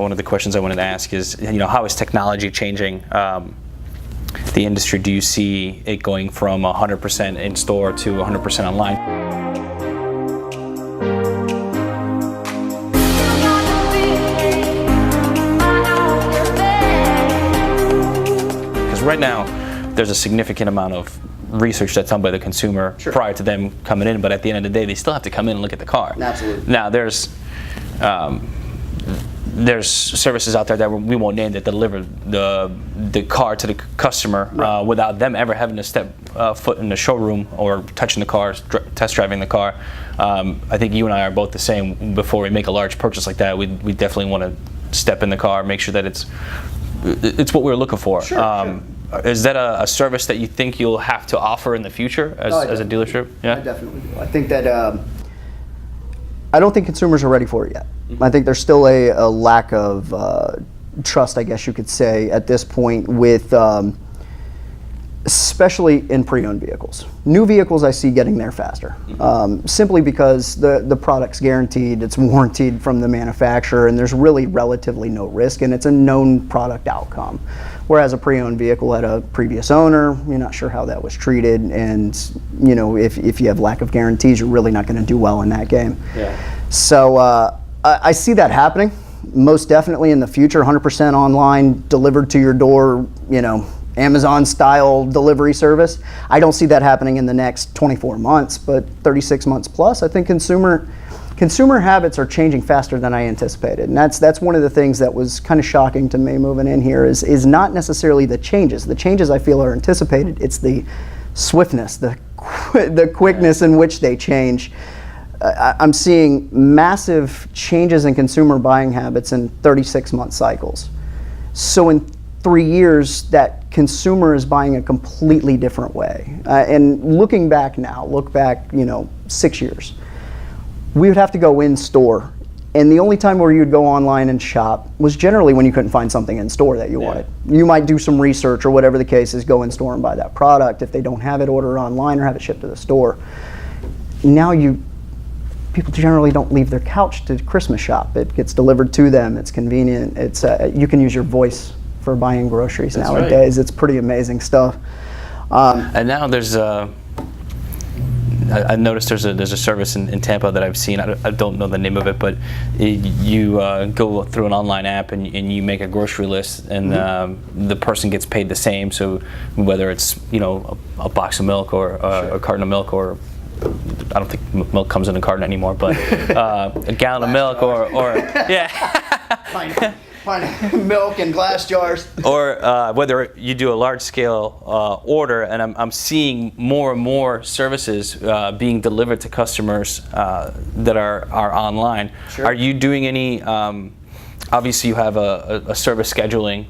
One of the questions I wanted to ask is, how is technology changing the industry? Do you see it going from 100% in store to 100% online? Because right now, there's a significant amount of research that's done by the consumer prior to them coming in, but at the end of the day, they still have to come in and look at the car. Absolutely. Now, there's services out there that we won't name that deliver the car to the customer without them ever having to step foot in the showroom or touching the car, test driving the car. I think you and I are both the same. Before we make a large purchase like that, we definitely want to step in the car, make sure that it's what we're looking for. Sure. Is that a service that you think you'll have to offer in the future as a dealership? Yeah, I definitely do. I think that I don't think consumers are ready for it yet. Mm-hmm. I think there's still a lack of trust, I guess you could say, at this point with, especially in pre-owned vehicles. New vehicles I see getting there faster, simply because the product's guaranteed, it's warranted from the manufacturer, and there's really relatively no risk, and it's a known product outcome. Whereas a pre-owned vehicle had a previous owner, you're not sure how that was treated, and if you have lack of guarantees, you're really not going to do well in that game. Yeah. So I see that happening, most definitely in the future. 100% online, delivered to your door, Amazon-style delivery service. I don't see that happening in the next 24 months, but 36 months plus, I think consumer habits are changing faster than I anticipated, and that's one of the things that was kind of shocking to me moving in here is not necessarily the changes. The changes I feel are anticipated. It's the swiftness, the quickness in which they change. I'm seeing massive changes in consumer buying habits in 36-month cycles. So in 3 years, that consumer is buying a completely different way. And looking back now, 6 years. We would have to go in store, and the only time where you'd go online and shop was generally when you couldn't find something in store that you wanted. You might do some research or whatever the case is, go in store and buy that product. If they don't have it, order online or have it shipped to the store. Now people generally don't leave their couch to Christmas shop. It gets delivered to them. It's convenient. It's you can use your voice for buying groceries nowadays. Right. It's pretty amazing stuff. And now there's I noticed there's a service in Tampa that I've seen. I don't know the name of it, but you go through an online app and you make a grocery list, and the person gets paid the same. So whether it's a box of milk or a carton of milk, or I don't think milk comes in a carton anymore, but a gallon of milk or yeah. Find milk in glass jars. Or whether you do a large-scale order, and I'm seeing more and more services being delivered to customers that are online. Sure. Are you doing any? Obviously, you have a service scheduling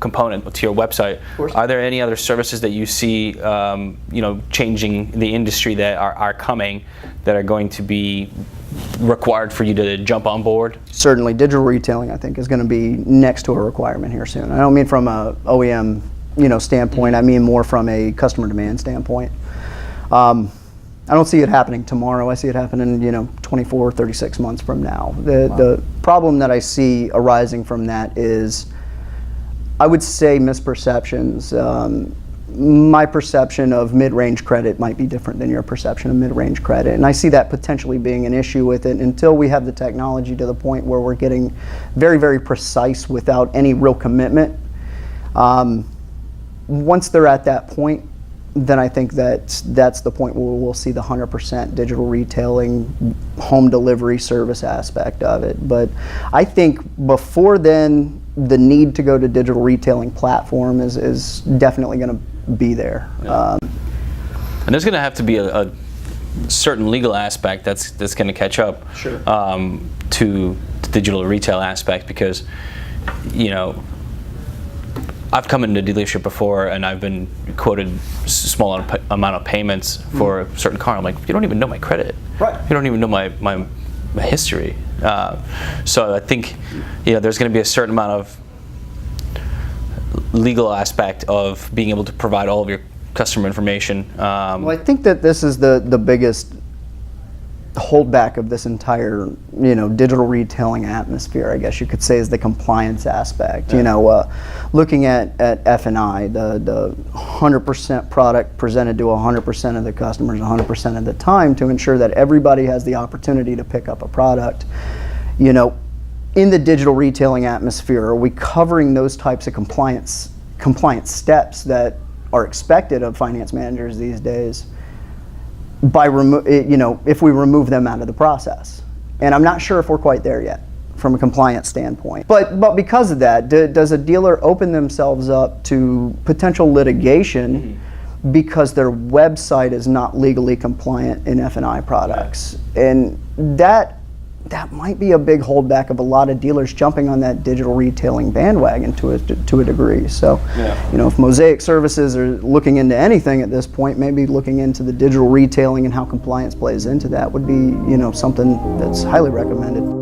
component to your website. Of course. Are there any other services that you see, changing the industry that are coming, that are going to be required for you to jump on board? Certainly, digital retailing I think is going to be next to a requirement here soon. I don't mean from a OEM standpoint. I mean more from a customer demand standpoint. I don't see it happening tomorrow. I see it happening 24, 36 months from now. The problem that I see arising from that is, I would say, misperceptions. My perception of mid-range credit might be different than your perception of mid-range credit, and I see that potentially being an issue with it until we have the technology to the point where we're getting very, very precise without any real commitment. Once they're at that point, then I think that's the point where we'll see the 100% digital retailing, home delivery service aspect of it. But I think before then, the need to go to digital retailing platform is definitely going to be there. Yeah. And there's going to have to be a certain legal aspect that's going to catch up. Sure. To the digital retail aspect, because I've come into a dealership before and I've been quoted a small amount of payments for a certain car. I'm like, you don't even know my credit. Right. You don't even know my history. So I think there's going to be a certain amount of legal aspect of being able to provide all of your customer information. Well, I think that this is the biggest holdback of this entire, digital retailing atmosphere, I guess you could say, is the compliance aspect. Looking at F&I, the 100% product presented to 100% of the customers 100% of the time to ensure that everybody has the opportunity to pick up a product. In the digital retailing atmosphere, are we covering those types of compliance steps that are expected of finance managers these days by if we remove them out of the process? And I'm not sure if we're quite there yet from a compliance standpoint. But because of that, does a dealer open themselves up to potential litigation because their website is not legally compliant in F&I products? And that might be a big holdback of a lot of dealers jumping on that digital retailing bandwagon to a degree. So, if Mosaic Services are looking into anything at this point, maybe looking into the digital retailing and how compliance plays into that would be, something that's highly recommended.